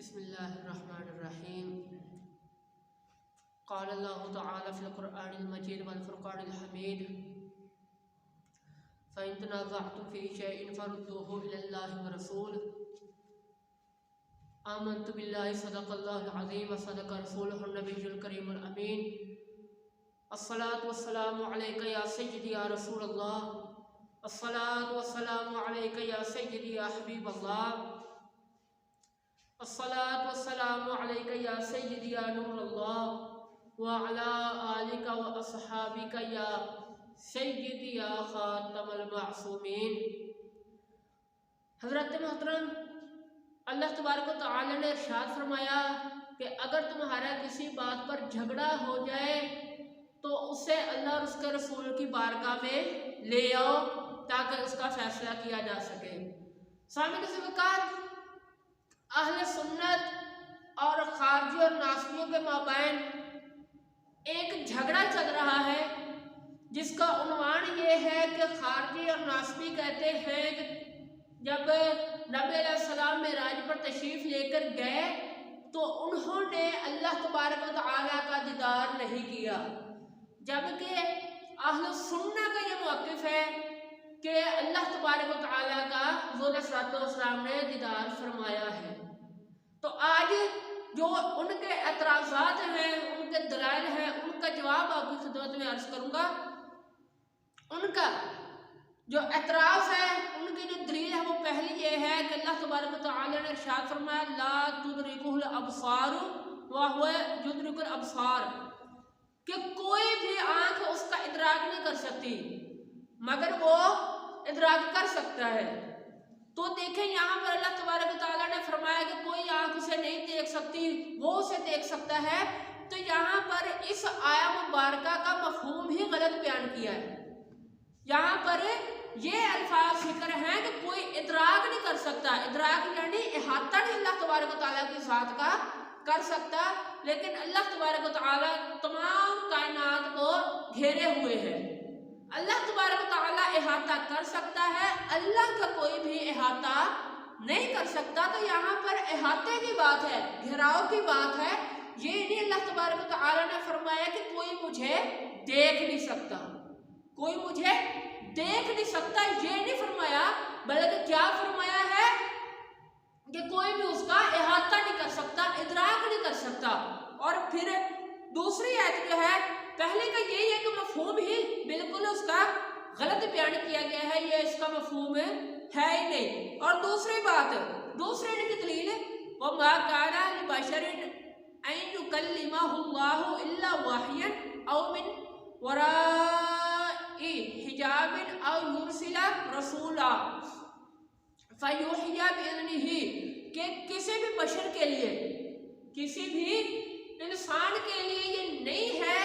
बिस्मिल्लाहिर्रहमानिर्रहीम। क़ाल अल्लाहु तआला फ़िल क़ुरआनिल मजीद वल फ़ुरक़ानिल हमीद फ़इन तनाज़अतुम फ़ी शैइन फ़रुद्दूहु इलल्लाहि व रसूल। आमनतु बिल्लाहि सदक़ल्लाहुल अज़ीम व सदक़ रसूलुहुन नबियुल करीमुल अमीन। अस्सलातु वस्सलामु अलैका या सय्यदी या रसूलल्लाह। अस्सलातु वस्सलामु अलैका या सय्यदी या हबीबल्लाह। अस्सलातु वस्सलामु अलैका या सय्यदी या नूरल्लाह व अला आलिका व अस्हाबिका या सय्यदी या खातमुल मासूमीन। हज़रत मोहतरम अल्लाह तबारक व तआला ने इरशाद फरमाया कि अगर तुम्हारा किसी बात पर झगड़ा हो जाए तो उसे अल्लाह और उसके रसूल की बारगाह में ले आओ ताकि उसका फैसला किया जा सके। सामने से वक़ात अहले सुन्नत और खारजी और नासबियों के माबैन एक झगड़ा चल रहा है जिसका उन्वान ये है कि खारजी और नासबी कहते हैं कि जब नबी अलैहिस्सलाम मेराज पर तशरीफ़ लेकर गए तो उन्होंने अल्लाह तबारक व तआला का दीदार नहीं किया, जबकि अहले सुन्नत का ये मौक़िफ़ है कि अल्लाह तबारक व तआला का हुज़ूर सल्लल्लाहु ने दीदार फरमाया है। तो आज जो उनके एतराज़ात हैं, उनके दलाइल हैं, उनका जवाब आपकी खिदमत में अर्ज़ करूँगा। उनका जो एतराज़ है, उनकी जो दलील है वो पहली ये है कि अल्लाह तबारक व तआला ने इरशाद फरमाया ला तुदरिकुहुल अबसार व हुवा युदरिकुल अबसार, कि कोई भी आँख उसका इदराक नहीं कर सकती मगर वो इदराक कर सकता है। तो देखें यहाँ पर अल्लाह तबारक व तआला ने फरमाया कि कोई आँख उसे नहीं देख सकती, वो उसे देख सकता है। तो यहाँ पर इस आया मुबारका का मफ़हूम ही गलत बयान किया है। यहाँ पर ये अल्फाज जिक्र हैं कि कोई इदराक नहीं कर सकता, इदराक यानी इहाता नहीं अल्लाह तबारक व तआला की ज़ात का कर सकता, लेकिन अल्लाह तबारक व तआला तमाम कायनात को घेरे हुए है। अल्लाह तबारक व तआला इहाता कर सकता है, अल्लाह का कोई भी इहाता नहीं कर सकता। तो यहाँ पर इहाते की बात है, घेराव की बात है। ये नहीं अल्लाह तबारक व तआला ने फरमाया कि कोई मुझे देख नहीं सकता, कोई मुझे देख नहीं सकता, ये नहीं फरमाया, बल्कि क्या फरमाया है कि कोई भी उसका इहाता नहीं कर सकता, इदराक नहीं कर सकता। और फिर दूसरी आयत जो है, पहले का यही है कि मफहूम ही बिल्कुल उसका गलत बयान किया गया है, ये इसका मफहूम है ही नहीं। और दूसरी बात, दूसरी इनकी दलील वो मा काना लिबशरिन अन युकल्लिमहुल्लाहु इल्ला वहयन औ मिन वराई हिजाबिन औ युरसिला रसूला फयुहिया बिइज़्निही, कि किसी भी बशर के लिए, किसी भी इंसान के लिए ये नहीं है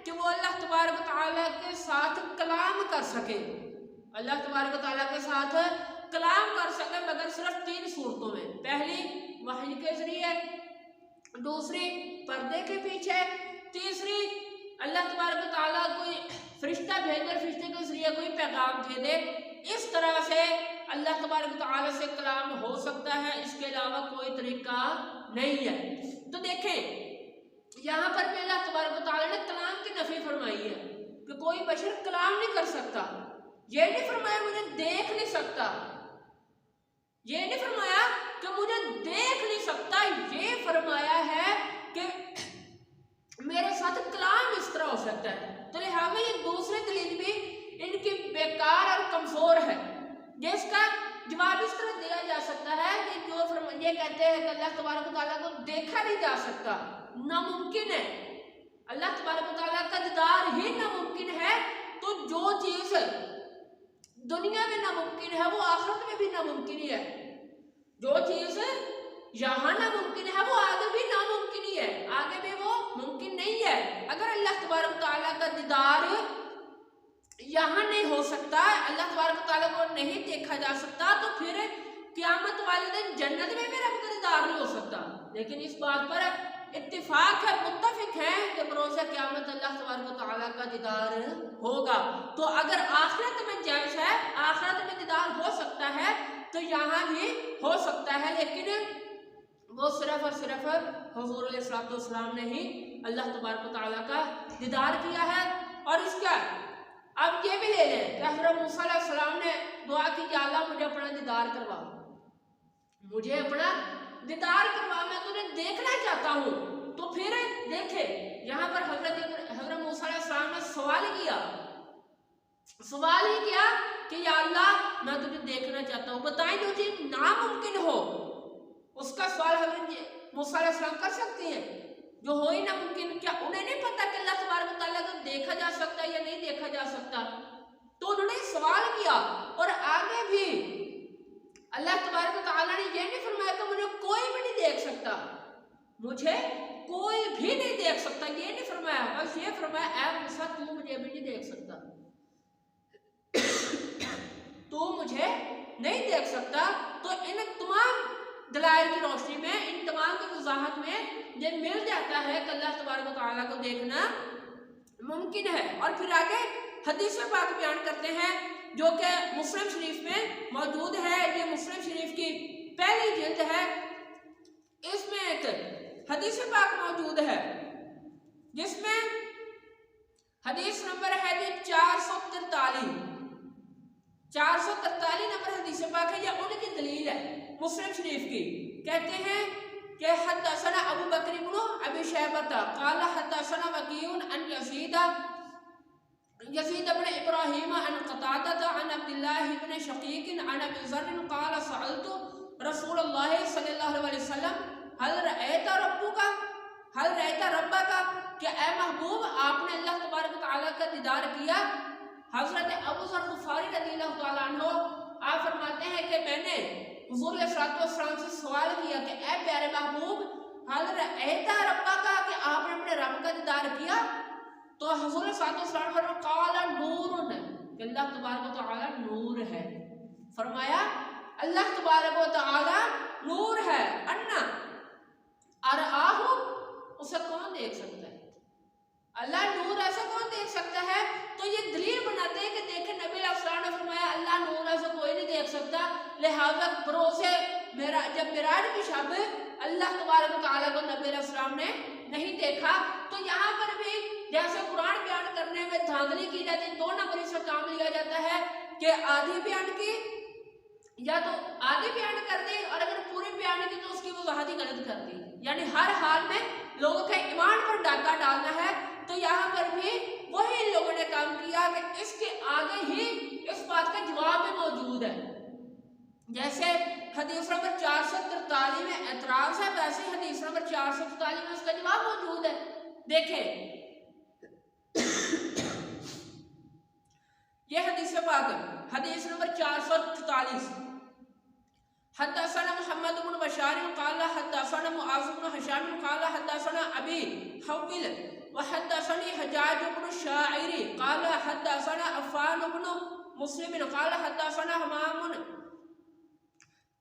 कि वो अल्लाह तबारक व तआला के साथ कलाम कर सके, अल्लाह तबारक व तआला के साथ कलाम कर सके मगर सिर्फ 3 सूरतों में। पहली वही के जरिए, दूसरी पर्दे के पीछे, तीसरी अल्लाह तबारक व तआला कोई फरिश्ता भेज कर फरिश्ते के जरिए कोई पैगाम दे दे। इस तरह से अल्लाह तबारक व तआला से कलाम हो सकता है, इसके अलावा कोई तरीका नहीं है। तो देखें यहाँ पर भी अल्लाह तबारक व तआला ने कलाम की नफी फरमाई है कि कोई बशर कलाम नहीं कर सकता। ये नहीं फरमाया मुझे देख नहीं सकता, ये नहीं फरमाया कि मुझे देख नहीं सकता, ये फरमाया है कि मेरे साथ कलाम इस तरह हो सकता है। तो लिहाजा ये दूसरी दलील भी इनकी बेकार और कमजोर है, जिसका जवाब इस तरह दिया जा सकता है कि जो ये कहते हैं कि अल्लाह तबारक व तआला को देखा नहीं जा सकता, नामुमकिन है, अल्लाह तबारक व तआला का दीदार ही नामुमकिन है। तो जो चीज दुनिया में नामुमकिन है वो आखिरत में भी नामुमकिन ही है, जो चीज यहाँ नामुमकिन है वो आगे भी नामुमकिन ही है, आगे भी वो मुमकिन नहीं है। अगर अल्लाह तबारक व तआला का दीदार यहाँ नहीं हो सकता, अल्लाह तबारक व तआला को नहीं देखा जा सकता, तो फिर क़यामत वाले दिन जन्नत में भी रब का दीदार नहीं हो सकता। लेकिन इस बात पर इत्तिफाक है, मुत्तफिक है कि बरोज़ क़यामत अल्लाह तबारक व तआला का दीदार होगा। तो अगर आखिरत में जायज़ है, आखिरत में दीदार हो सकता है, तो यहाँ भी हो सकता है, लेकिन वो सिर्फ सिर्फ हुजूर अलैहिस्सलाम ने ही अल्लाह तबारक व तआला का दीदार किया है। और इसका अब ये भी ले लें कि हज़रत मूसा अलैहिस्सलाम ने दुआ की कि अल्लाह मुझे अपना दीदार करवा, मुझे अपना दीदार करवा, मैं तुझे देखना चाहता हूँ। तो फिर देखे यहाँ पर हज़रत मूसा अलैहिस्सलाम ने सवाल ही किया कि या अल्लाह मैं तुझे देखना चाहता हूँ, बताएं जो चीज नामुमकिन हो उसका सवाल हज़रत मूसा अलैहिस्सलाम कर सकते हैं, जो हो ही नामुमकिन। क्या उन्हें नहीं पता कि अल्लाह तबारक व तआला को देखा जा सकता है या नहीं देखा जा सकता? तो उन्होंने सवाल किया। और आगे भी अल्लाह तबारक व तआला ने यह नहीं फरमाया कि मुझे कोई भी नहीं देख सकता, मुझे कोई भी नहीं देख सकता, ये नहीं फरमाया, बस ये फरमाया ऐ मूसा तू मुझे भी नहीं देख सकता, तू मुझे नहीं देख सकता। तो इन तमाम दलाइल की रोशनी में, इन तमाम की वजाहत में ये मिल जाता है कि अल्लाह तबारक व तआला को देखना मुमकिन है। और फिर आगे हदीस पाक बयान करते हैं जो कि मुस्लिम शरीफ में मौजूद है। ये मुस्लिम शरीफ की पहली जिल्द है, इसमें एक हदीस पाक मौजूद है जिसमें हदीस नंबर है जी 443 नंबर हदीस पाक है। यह उनकी दलील है मुस्लिम शरीफ की। कहते हैं कि हद्दसना अबू बकर इब्न अबी शैबा क़ाल हद्दसना वकीउन अन यज़ीद इब्न इब्राहीम अन क़तादा अन अब्दुल्लाह इब्न शक़ीक़ अन अबी ज़र्र क़ाल सअलतु रसूलुल्लाह सल्लल्लाहु अलैहि वसल्लम हल रअयता रब्बका, क्या ए महबूब आपने अल्लाह तबारक व तआला का दीदार किया? हज़रत अबू ज़र ग़िफ़ारी रज़ियल्लाहु तआला अन्हु आप फरमाते हैं कि मैंने हुज़ूर अलैहिस्सलाम से सवाल किया कि ए प्यारे महबूब हल रअयता रब्बका, कि आपने अपने रब का दीदार किया? तो हुज़ूर अलैहिस्सलाम ने क़ाल नूरुन, कि अल्लाह तबारक व तआला नूर है। फरमाया अल्लाह तबारक व तआला नूर है। अन्ना अरआहु, उसे कौन देख सकता है? अल्लाह नूर ऐसा कौन देख सकता है? तो ये दलील बनाते हैं कि देखे नबी अलैहिस्सलाम ने फरमाया अल्लाह नूर ऐसा कोई नहीं देख सकता, लिहाजा भरोसे जब मिराज की शब अल्लाह तबारक व तआला को नबी अलैहिस्सलाम ने नहीं देखा। तो यहाँ पर भी जैसे कुरान बयान करने में धांधली की जाती है, 2 नंबरी से काम लिया जाता है कि आधी बयान की या तो आधी बयान कर दी, और अगर पूरी बयान की तो उसकी वजाहत ही गलत कर दी, यानी हर हाल में लोगों के ईमान पर डाका डालना है। तो यहाँ पर भी वही लोगों ने काम किया कि इसके आगे ही इस बात का जवाब भी मौजूद है। जैसे हदीस नंबर 443 में एतराज है, वैसे ही हदीस नंबर 444 में उसका जवाब मौजूद है। देखें यह हदीस पाक हदीस नंबर 444, हद्दसना मुहम्मद इब्न बशार क़ाल हद्दसना मुआज़ इब्न हिशाम क़ाल हद्दसना अबी हव्विल व हद्दसनी हज्जाज इब्न शाइरी क़ाल हद्दसना अफ़ान इब्न मुस्लिम क़ाल हद्दसना हमाम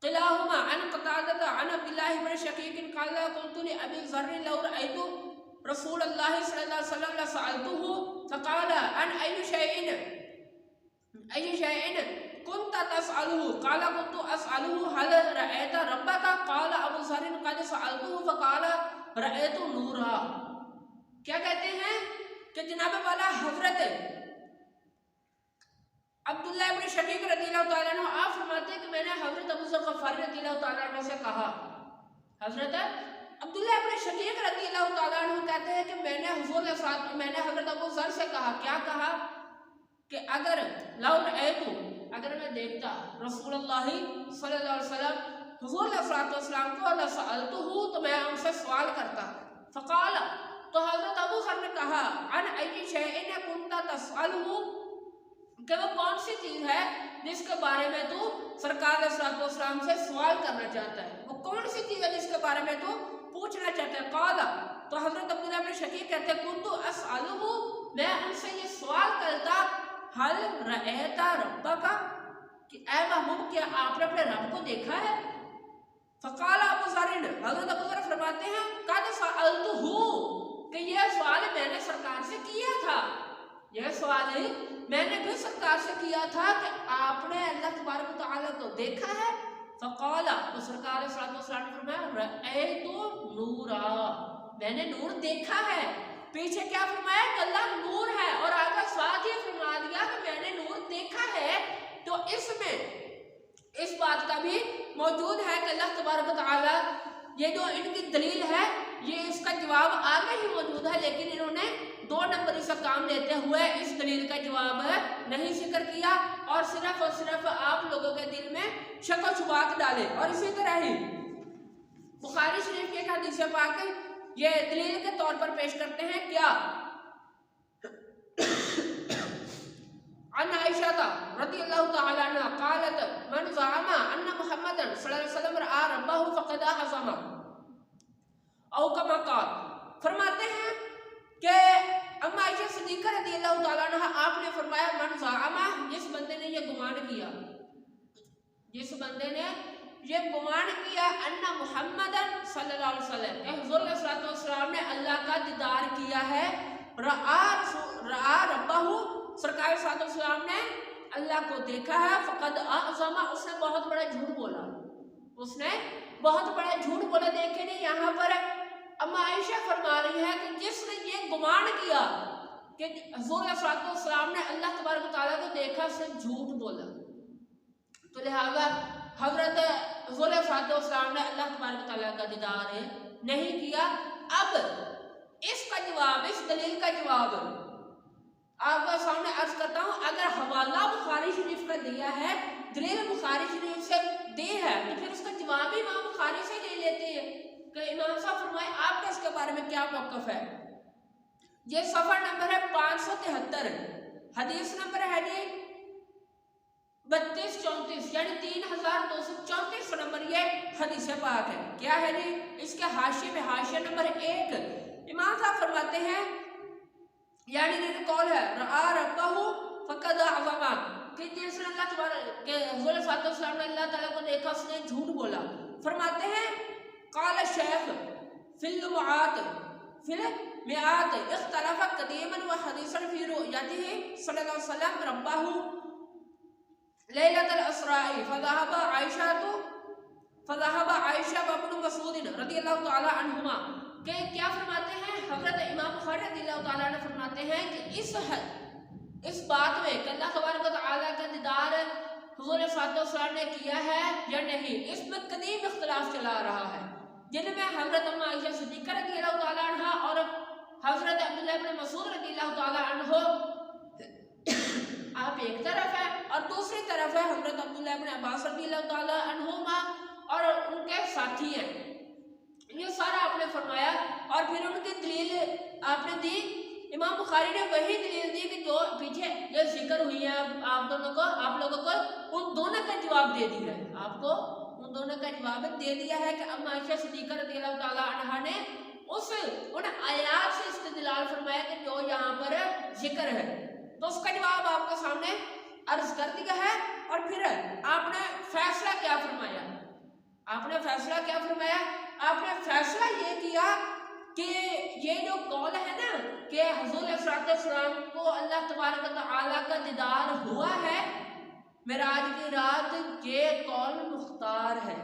क़िलाहुमा अन क़तादा अन अब्दुल्लाह इब्न शक़ीक़ क़ाल क़ुल्तु लि अबी ज़र्र लौ रअयतु रसूलल्लाह सल्लल्लाहु अलैहि वसल्लम लसअलतुहु फ़क़ाल अन अय्यि शैइन कुन्ता तसअलुहु क़ाल कुन्तु असअलुहु हल रअयता रब्बका क़ाल अबू ज़र्र क़द सअलतुहु फ़क़ाल रअयतु नूरा। क्या कहते हैं कि जनाब वाला हजरत अब्दुल्लाह इब्न शक़ीक़ रज़ियल्लाहु तआला अन्हु आप फरमाते हैं कि मैंने हजरत अबू ज़र ग़फ़ारी रज़ियल्लाहु तआला अन्हु से कहा, हजरत अब्दुल्लाह इब्न शक़ीक़ रज़ियल्लाहु तआला अन्हु कहते हैं कि मैंने हजरत अबू ज़र से कहा, क्या कहा कि अगर लौ रअयतु, अगर मैं देखता रसूलुल्लाह सल्लल्लाहु अलैहि वसल्लम हुज़ूर अलैहिस्सलाम को लसअलतुहु, तो मैं उनसे सवाल करता। फ़क़ाल, तो हजरत अबू ज़र ने कहा अन अय्यि शैइन कुन्ता तसअलुहु, कि वो कौन सी चीज़ है जिसके बारे में तू सरकार अलैहिस्सलाम से सवाल करना चाहता है, वो कौन सी चीज़ है जिसके बारे में तू पूछना चाहता है? क़ाल, तो हजरत अब्दुल्लाह इब्न शक़ीक़ कहते हैं कुन्तु असअलुहु, मैं उनसे ये सवाल करता हल रअयता रब्बका, कि ऐ महबूब क्या आपने अपने रब को देखा है? फ़क़ाल अबू ज़र, हज़रत अबू ज़र फरमाते हैं क़द सअलतुहु, कि यह सवाल मैंने सरकार से किया था, यह सवाल मैंने भी सरकार से किया था कि आपने अल्लाह तबारक व तआला को देखा है? फ़क़ाल, तो सरकार ने फरमाया रअयतु नूर नूरा, मैंने नूर देखा है। पीछे क्या फरमाया कि अल्लाह नूर है, और आगे साथ ही फरमा दिया कि मैंने नूर देखा है। तो इसमें इस बात का भी मौजूद है कि अल्लाह तबारक व तआला, ये जो इनकी दलील है, ये इसका जवाब आगे ही मौजूद है, लेकिन इन्होंने 2 नंबरी सा काम देते हुए इस दलील का जवाब नहीं जिक्र किया, और सिर्फ आप लोगों के दिल में शक व शुबहात डाले। और इसी तरह ही बुखारी शरीफ के एक हदीस पाक ये दलील के तौर पर पेश करते हैं क्या, अन आयशा रज़ियल्लाहु तआला अन्हा क़ालत मन ज़अमा अन्न मुहम्मदन सल्लल्लाहु अलैहि वसल्लम रआ रब्बहु फ़क़द अज़मा औ कमा क़ाल। फरमाते हैं कि अम्मा आयशा सिद्दीक़ा रज़ियल्लाहु तआला अन्हा आपने फरमाया मन ज़अमा, जिस बंदे ने ये गुमान किया, जिस बंदे ने ये गुमान किया अन्न मुहम्मदन सल्लल्लाहु अलैहि वसल्लम के हुज़ूर सल्लल्लाहु अलैहि वसल्लम ने अल्लाह का दीदार किया है, रआ रब्बहु सरकार सल्लल्लाहु अलैहि वसल्लम ने अल्लाह को देखा है, फ़क़द अज़मा उसने बहुत बड़ा झूठ बोला, उसने बहुत बड़ा झूठ बोला। देखे नहीं, यहाँ पर अम्मा आयशा फरमा रही है कि जिसने ये गुमान किया कि हुज़ूर सल्लल्लाहु अलैहि वसल्लम ने अल्लाह तबारक व तआला को देखा, उसने झूठ बोला। तो लिहाजा हज़रत हुज़ूर सल्लल्लाहु अलैहि वसल्लम ने अल्लाह तबारक व तआला का दीदार नहीं किया। अब इसका जवाब, इस दलील का जवाब आपके सामने अर्ज करता हूँ। अगर हवाला बुखारी शरीफ का दिया है, दलील बुखारी शरीफ से दी है, तो फिर उसका जवाब ही इमाम बुखारी से ले लेते हैं कि इमाम साहब फरमाए आपका इसके बारे में क्या मौक़िफ़ है। ये सफ़र नंबर है 573, हदीस नंबर है जी 3234, यानी 3234 नंबर ये हदीस पाक है। क्या है जी, इसके हाशिए में हाशिया नंबर 1 इमाम साहब फरमाते हैं, यानी ये कौल है रआ रब्बहु फ़क़द अज़मा, कि जिसने अल्लाह तबारक के हुज़ूर सल्लल्लाहु अलैहि वसल्लम ने अल्लाह ताला को देखा, उसने झूठ बोला। फरमाते हैं क़ाल शेख फिल मिआत इख्तलफ़ क़दीमन व हदीसन फ़ी रुयतिही सल्लल्लाहु अलैहि वसल्लम रब्बहु लैलतल इसराई फ़ज़हब आयशा व इब्न मसूद रज़ियल्लाहु तआला अन्हुमा, के क्या फरमाते हैं हज़रत इमाम बुखारी रज़ियल्लाहु तआला अन्हु फरमाते हैं कि इस बात में कि अल्लाह तबारक व तआला का दीदार हुज़ूर सल्लल्लाहु अलैहि वसल्लम ने किया है या नहीं, इसमें कदीम इख्तिलाफ चला रहा है, जिनमें हज़रत अम्मा आयशा सिद्दीक़ा रज़ियल्लाहु तआला अन्हा और हज़रत अब्दुल्लाह इब्न मसूद रज़ियल्लाहु तआला अन्हु आप एक तरफ है, और दूसरी तरफ है हज़रत अब्दुल्लाह इब्न अब्बास रज़ियल्लाहु तआला अन्हुमा और उनके साथी हैं। ये सारा आपने फरमाया, और फिर उनकी दलील आपने दी। इमाम बुखारी ने वही दलील दी कि जो पीछे ये जिक्र हुई है, आप लोगों को उन दोनों का जवाब दे दिया है, आपको उन दोनों का जवाब दे दिया है कि अम्मा आयशा सिद्दीक़ा रज़ियल्लाहु तआला अन्हा ने उन आयात से इस्तेदलाल फरमाया कि जो यहाँ पर जिक्र है, तो उसका जवाब आपके सामने अर्ज कर दिया है। और फिर आपने फैसला क्या फरमाया, आपने फैसला क्या फरमाया, आपने फैसला ये किया कि ये जो कौल है ना कि हुज़ूर सल्लल्लाहु अलैहि वसल्लम को अल्लाह तबारक व तआला का दीदार हुआ है मेराज की रात, ये कौल मुख्तार है,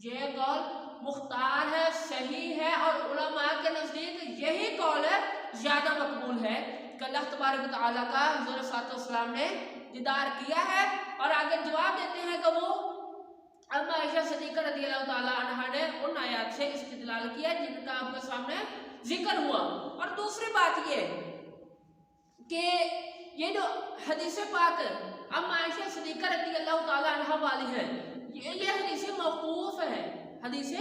ये कौल मुख्तार है, सही है, और उलमा के नज़दीक यही कौल ज़्यादा मकबूल है कि अल्लाह तबारक व तआला का हुज़ूर सल्लल्लाहु अलैहि वसल्लम ने दीदार किया है। और आगे जवाब देते हैं कि वो अम्मा आयशा सिद्दीक़ा रज़ियल्लाहु तआला अन्हा ने उन आयात से इस्तिदलाल किया जिनका आपके सामने जिक्र हुआ। और दूसरी बात ये कि ये जो हदीस पाक अम्मा आयशा सिद्दीक़ा रज़ियल्लाहु तआला अन्हा वाली है, ये हदीस मौक़ूफ़ है, हदीस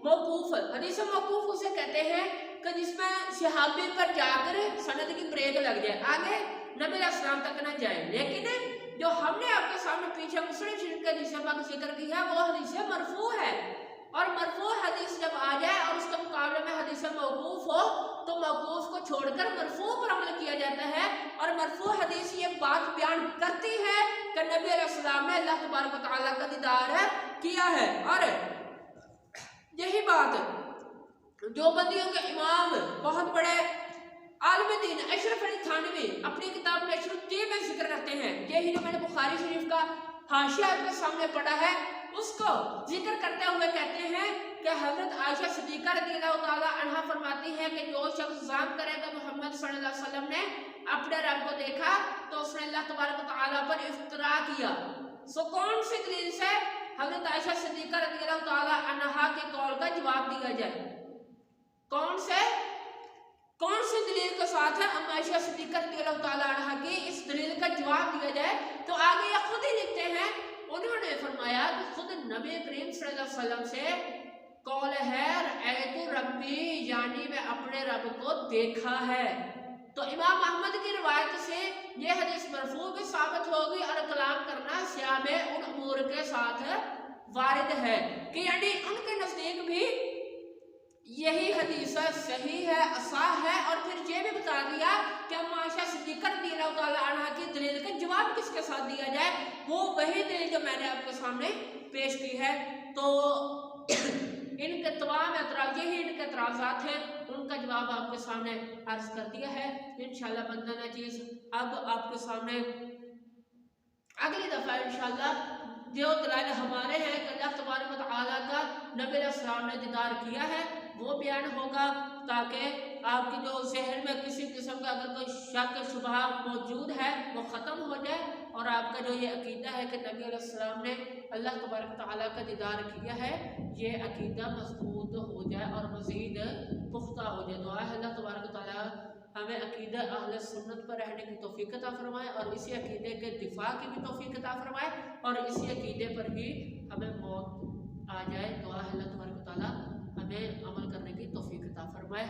मौक़ूफ़ उसे कहते हैं कि जिसमें सहाबी पर जाकर सनद की ब्रेक लग जाए, आगे नबी अलैहिस्सलाम तक न जाए। लेकिन जो हमने आपके सामने पीछे मुस्लिम शरीफ का हदीस पाक जिक्र किया है, वो हदीस मरफू है, और मरफू हदीस जब आ जाए और उसके मुकाबले में हदीस मौक़ूफ़ हो, तो मौक़ूफ़ को छोड़कर मरफू पर अमल किया जाता है। और मरफू हदीस ये बात बयान करती है कि नबी अलैहिस्सलाम ने अल्लाह तबारक व तआला का दीदार किया है। और यही बात जो बंदियों के इमाम बहुत बड़े आलिम दीन अशरफ अली थानवी अपनी किताब में अशरुद्दीन में जिक्र करते हैं, यही जो मैंने बुखारी शरीफ का हाशिया आपके सामने पढ़ा है, उसको जिक्र करते हुए कहते हैं कि हज़रत आयशा सिद्दीक़ा रज़ियल्लाहु रज़ियल्लाहु ताला अन्हा फरमाती है कि जो शख्स ज़ाम करेगा मोहम्मद सल्लल्लाहु अलैहि वसल्लम ने अपने रब को देखा तो उसने अल्लाह तबारक व तआला पर इफ्तरा किया। सो कौन सी दलील से हज़रत आयशा सिद्दीक़ा रज़ियल्लाहु ताला अन्हा के कौल का जवाब दिया जाए? कौन सी दलील के साथ है अम्मा आयशा सिद्दीक़ा रज़ियल्लाहु ताला अन्हा की इस दलील का जवाब दिया जाए? तो आगे ये खुद ही लिखते हैं, उन्होंने फरमाया कि खुद नबी करीम सल्लल्लाहु अलैहि वसल्लम से कौल है रअयतु रब्बी, यानी मैं अपने रब को देखा है। तो इमाम अहमद की रिवायत से ये हदीस मरफू भी साबित होगी और कलाम करना सियाम उन उमूर के साथ वारिद है कि यानी उनके नजदीक भी यही हदीस सही है, असाह है। और फिर ये भी बता दिया कि अम्मा आयशा सिद्दीक़ा रज़ियल्लाहु ताला अन्हा की दलील का जवाब किसके साथ दिया जाए, वो वही दलील जो मैंने आपके सामने पेश की है। तो इनके तमाम एतराज़, यही इनके एतराज़ात हैं, उनका जवाब आपके सामने अर्ज कर दिया है। इंशाअल्लाह बंदा ना चीज़ अब आपके सामने अगली दफ़ा इंशाअल्लाह जो दलाइल हमारे हैं कि अल्लाह तबारक व तआला का नबी अलैहिस्सलाम ने दीदार किया है वो बयान होगा, ताकि आपकी जो जहन में किसी किस्म का अगर कोई शक शुबहा मौजूद है वो ख़त्म हो जाए और आपका जो ये अकीदा है कि नबी अलैहिस्सलाम ने अल्लाह तबारक तआला का दीदार किया है, ये अकीदा मजबूत हो जाए और मज़ीद पुख्ता हो जाए। दुआ है अल्लाह तबारक तआला हमें अकीदा अहले सुन्नत पर रहने की तौफीक अता फरमाए और इसी अकीदे के दिफा की भी तौफीक अता फरमाए और इसी अकीदे पर ही हमें मौत आ जाए। दुआ है अल्लाह तबारक तआला हमें अमल करने की तौफीक अता फरमाए।